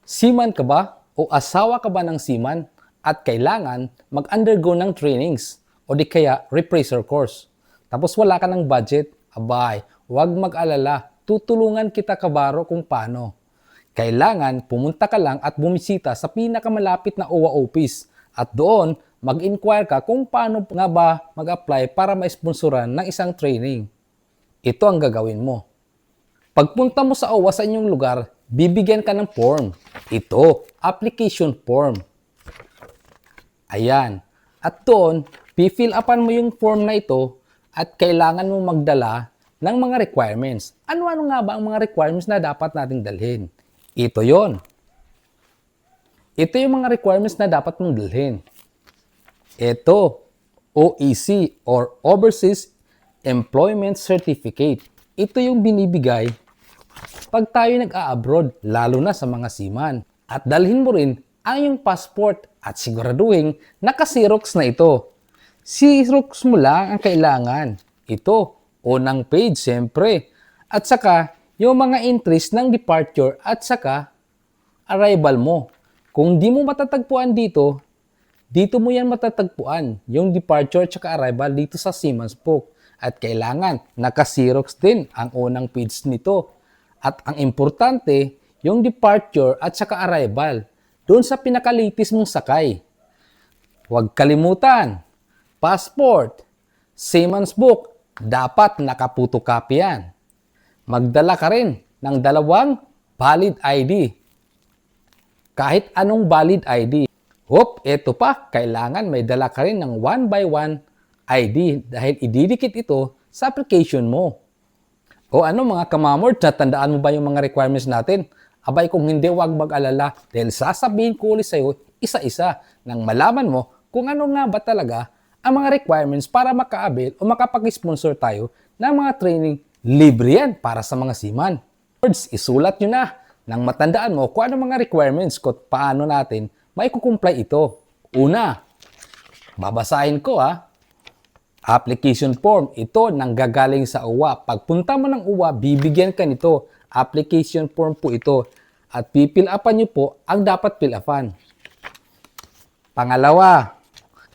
Seaman ka ba o asawa ka ba ng seaman at kailangan mag-undergo ng trainings o di kaya refresher course? Tapos wala ka ng budget? Abay, huwag mag-alala. Tutulungan kita kabaro kung paano. Kailangan pumunta ka lang at bumisita sa pinakamalapit na OWA office at doon mag-inquire ka kung paano nga ba mag-apply para ma-sponsoran ng isang training. Ito ang gagawin mo. Pagpunta mo sa OWA sa inyong lugar, bibigyan ka ng form. Ito, application form. Ayan. At doon, pifill upan mo yung form na ito at kailangan mo magdala ng mga requirements. Ano-ano nga ba ang mga requirements na dapat nating dalhin? Ito yon. Ito yung mga requirements na dapat mong dalhin. Ito, OEC or Overseas Employment Certificate. Ito yung binibigay pag tayo nag-a-abroad, lalo na sa mga seaman. At dalhin mo rin ang iyong passport at siguraduhin naka-Xerox na ito. Xerox mo lang ang kailangan. Ito, unang page siyempre. At saka, yung mga entries ng departure at saka arrival mo. Kung di mo matatagpuan dito mo yan matatagpuan. Yung departure at saka arrival dito sa Seaman's Book. At kailangan, naka-Xerox din ang unang page nito. At ang importante, yung departure at saka arrival, doon sa pinakalitis mong sakay. Huwag kalimutan, passport, Seaman's Book, dapat nakaputokopy yan. Magdala ka rin ng 2 valid ID. Kahit anong valid ID. Eto pa, kailangan may dala ka rin ng 1x1 ID dahil ididikit ito sa application mo. O ano mga kamamord, natandaan mo ba yung mga requirements natin? Abay kung hindi, huwag mag-alala dahil sasabihin ko ulit sa'yo isa-isa nang malaman mo kung ano nga ba talaga ang mga requirements para maka-avail o makapag-sponsor tayo ng mga training libre yan para sa mga seaman. Isulat nyo na nang matandaan mo kung ano mga requirements kung paano natin may kukumply ito. Una, babasahin ko application form. Ito nanggagaling sa OWA. Pagpunta mo ng OWA, bibigyan ka nito. Application form po ito. At pipil upan nyo po ang dapat fill upan. Pangalawa,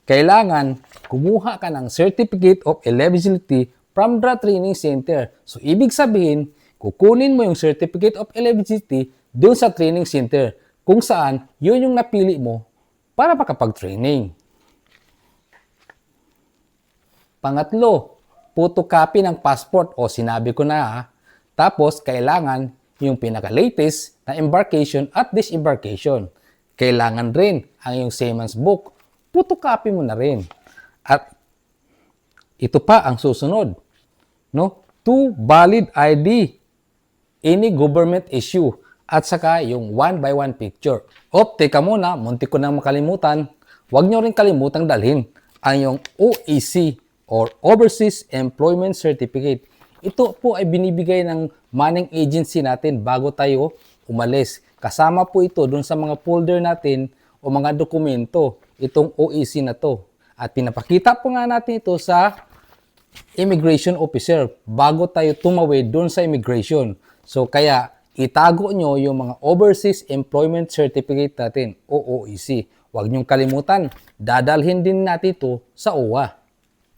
kailangan kumuha ka ng Certificate of Eligibility from the Training Center. So, ibig sabihin, kukunin mo yung Certificate of Eligibility doon sa Training Center kung saan yun yung napili mo para makapag-training. Pangatlo, photocopy ng passport o sinabi ko na Tapos, kailangan yung pinaka-latest na embarkation at disembarkation. Kailangan rin ang yung Seaman's Book. Photocopy mo na rin. At ito pa ang susunod. 2 valid ID, any government issue, at saka yung 1x1 picture. Teka muna, muntik ko nang makalimutan. Huwag nyo rin kalimutang dalhin ang yung OEC or Overseas Employment Certificate. Ito po ay binibigay ng manning agency natin bago tayo umalis. Kasama po ito dun sa mga folder natin o mga dokumento, itong OEC na to. At pinapakita po nga natin ito sa immigration officer bago tayo tumawid doon sa immigration. So kaya itago nyo yung mga Overseas Employment Certificate natin o OEC. Huwag nyong kalimutan, dadalhin din natin ito sa OWA.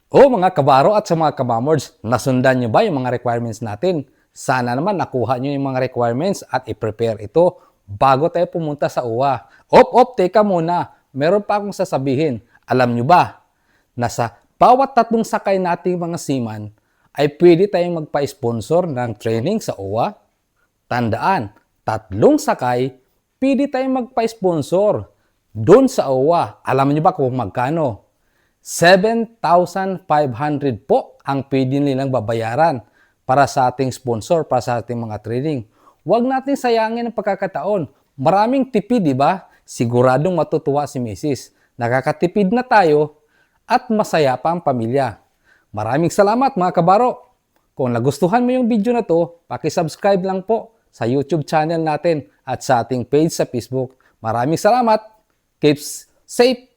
Mga kabaro at sa mga kabamords, nasundan nyo ba yung mga requirements natin? Sana naman nakuha nyo yung mga requirements at i-prepare ito bago tayo pumunta sa OWA. Teka muna, meron pa akong sasabihin. Alam nyo ba, nasa bawat 3 sakay nating mga seaman ay pwede tayong magpa-sponsor ng training sa OWA. Tandaan, 3 sakay, pwede tayong magpa-sponsor doon sa OWA. Alam niyo ba kung magkano? 7,500 po ang pwede nilang babayaran para sa ating sponsor, para sa ating mga training. Huwag natin sayangin ang pagkakataon. Maraming tipid, di ba? Siguradong matutuwa si Mrs. Nakakatipid na tayo at masaya pa ang pamilya. Maraming salamat mga kabaro. Kung nagustuhan mo yung video na to, paki-subscribe lang po sa YouTube channel natin at sa ating page sa Facebook. Maraming salamat. Keep safe